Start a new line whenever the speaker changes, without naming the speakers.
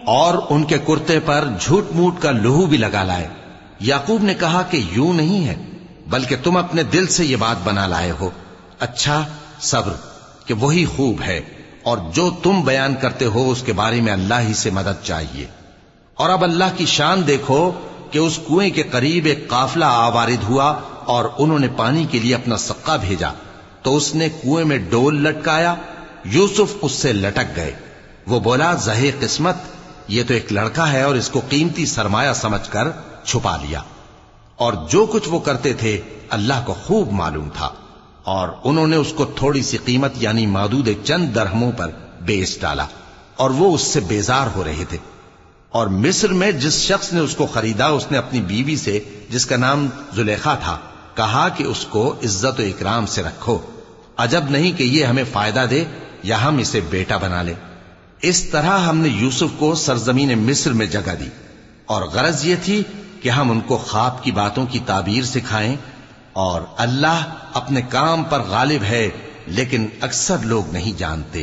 اور ان کے کرتے پر جھوٹ موٹ کا لہو بھی لگا لائے۔ یعقوب نے کہا کہ یوں نہیں ہے، بلکہ تم اپنے دل سے یہ بات بنا لائے ہو۔ اچھا صبر کہ وہی خوب ہے، اور جو تم بیان کرتے ہو اس کے بارے میں اللہ ہی سے مدد چاہیے۔ اور اب اللہ کی شان دیکھو کہ اس کنویں کے قریب ایک قافلہ آوارد ہوا اور انہوں نے پانی کے لیے اپنا سقا بھیجا، تو اس نے کنویں میں ڈول لٹکایا، یوسف اس سے لٹک گئے۔ وہ بولا زہے قسمت، یہ تو ایک لڑکا ہے، اور اس کو قیمتی سرمایہ سمجھ کر چھپا لیا۔ اور جو کچھ وہ کرتے تھے اللہ کو خوب معلوم تھا، اور انہوں نے اس کو تھوڑی سی قیمت یعنی معدود چند درہموں پر بیچ ڈالا، اور وہ اس سے بیزار ہو رہے تھے۔ اور مصر میں جس شخص نے اس کو خریدا، اس نے اپنی بیوی سے جس کا نام زلیخا تھا کہا کہ اس کو عزت و اکرام سے رکھو، عجب نہیں کہ یہ ہمیں فائدہ دے یا ہم اسے بیٹا بنا لیں۔ اس طرح ہم نے یوسف کو سرزمین مصر میں جگہ دی، اور غرض یہ تھی کہ ہم ان کو خواب کی باتوں کی تعبیر سکھائیں۔ اور اللہ اپنے کام پر غالب ہے، لیکن اکثر لوگ نہیں جانتے۔